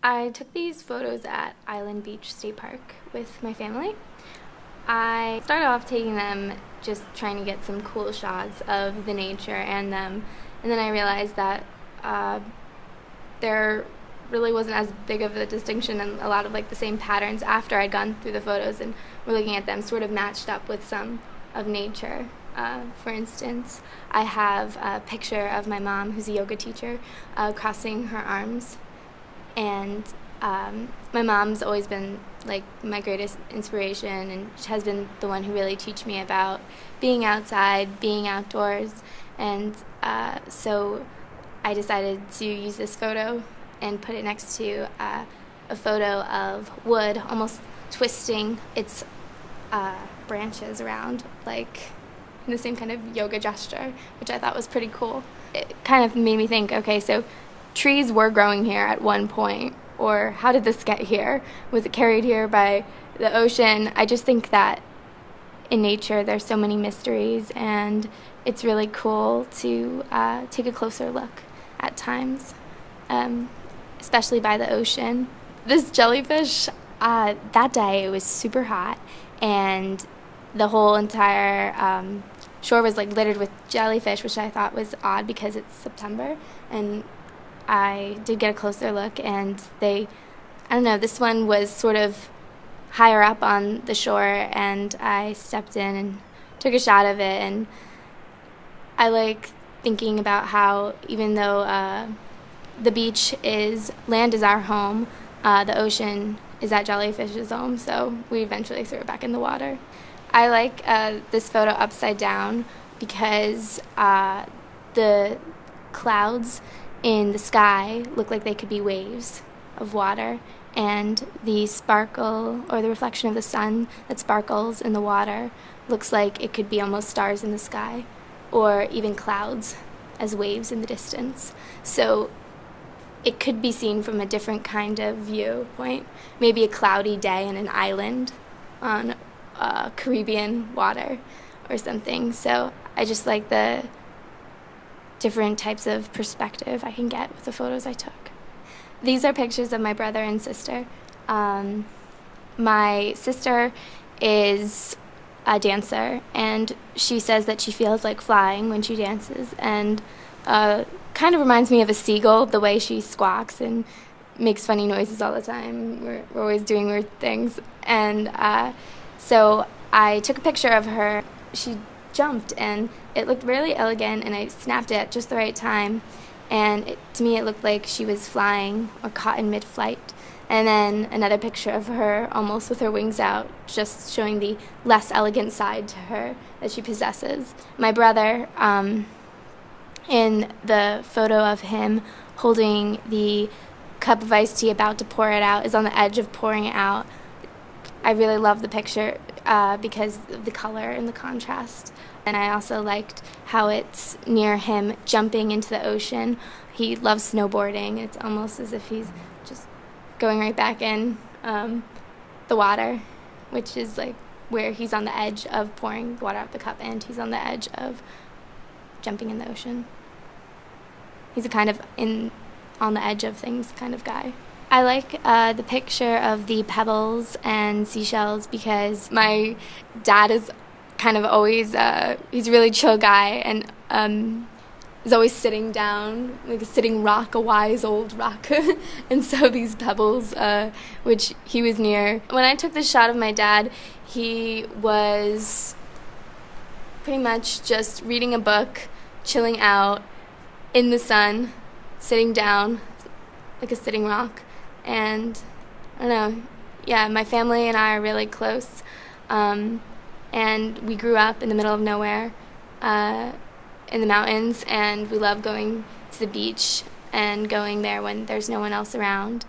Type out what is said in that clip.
I took these photos at Island Beach State Park with my family. I started off taking them just trying to get some cool shots of the nature and them, and then I realized that there really wasn't as big of a distinction, and a lot of the same patterns after I'd gone through the photos and were looking at them sort of matched up with some of nature. For instance, I have a picture of my mom, who's a yoga teacher, crossing her arms. And my mom's always been my greatest inspiration, and she has been the one who really teach me about being outside, being outdoors. And so I decided to use this photo and put it next to a photo of wood almost twisting its branches around, in the same kind of yoga gesture, which I thought was pretty cool. It kind of made me think, okay, so trees were growing here at one point, or how did this get here? Was it carried here by the ocean? I just think that in nature there's so many mysteries, and it's really cool to take a closer look at times, especially by the ocean. This jellyfish, that day it was super hot, and the whole entire shore was littered with jellyfish, which I thought was odd because it's September, and I did get a closer look, and I don't know, this one was sort of higher up on the shore, and I stepped in and took a shot of it. And I like thinking about how even though land is our home, the ocean is that jellyfish's home, so we eventually threw it back in the water. I like this photo upside down because the clouds in the sky look like they could be waves of water, and the sparkle or the reflection of the sun that sparkles in the water looks like it could be almost stars in the sky, or even clouds as waves in the distance. So it could be seen from a different kind of viewpoint, maybe a cloudy day in an island on Caribbean water or something. So I just like the different types of perspective I can get with the photos I took. These are pictures of my brother and sister. My sister is a dancer, and she says that she feels like flying when she dances, and kind of reminds me of a seagull, the way she squawks and makes funny noises all the time. We're always doing weird things. And so I took a picture of her. She jumped, and it looked really elegant, and I snapped it at just the right time, and to me it looked like she was flying or caught in mid-flight. And then another picture of her almost with her wings out, just showing the less elegant side to her that she possesses. My brother, in the photo of him holding the cup of iced tea about to pour it out, is on the edge of pouring it out. I really love the picture because of the color and the contrast. And I also liked how it's near him jumping into the ocean. He loves snowboarding. It's almost as if he's just going right back in the water, which is where he's on the edge of pouring the water out the cup, and he's on the edge of jumping in the ocean. He's a kind of on the edge of things kind of guy. I like the picture of the pebbles and seashells because my dad is kind of always, he's a really chill guy, and is always sitting down, like a sitting rock, a wise old rock. And so these pebbles, which he was near. When I took this shot of my dad, he was pretty much just reading a book, chilling out in the sun, sitting down like a sitting rock. And I don't know, yeah, my family and I are really close, and we grew up in the middle of nowhere in the mountains, and we love going to the beach and going there when there's no one else around.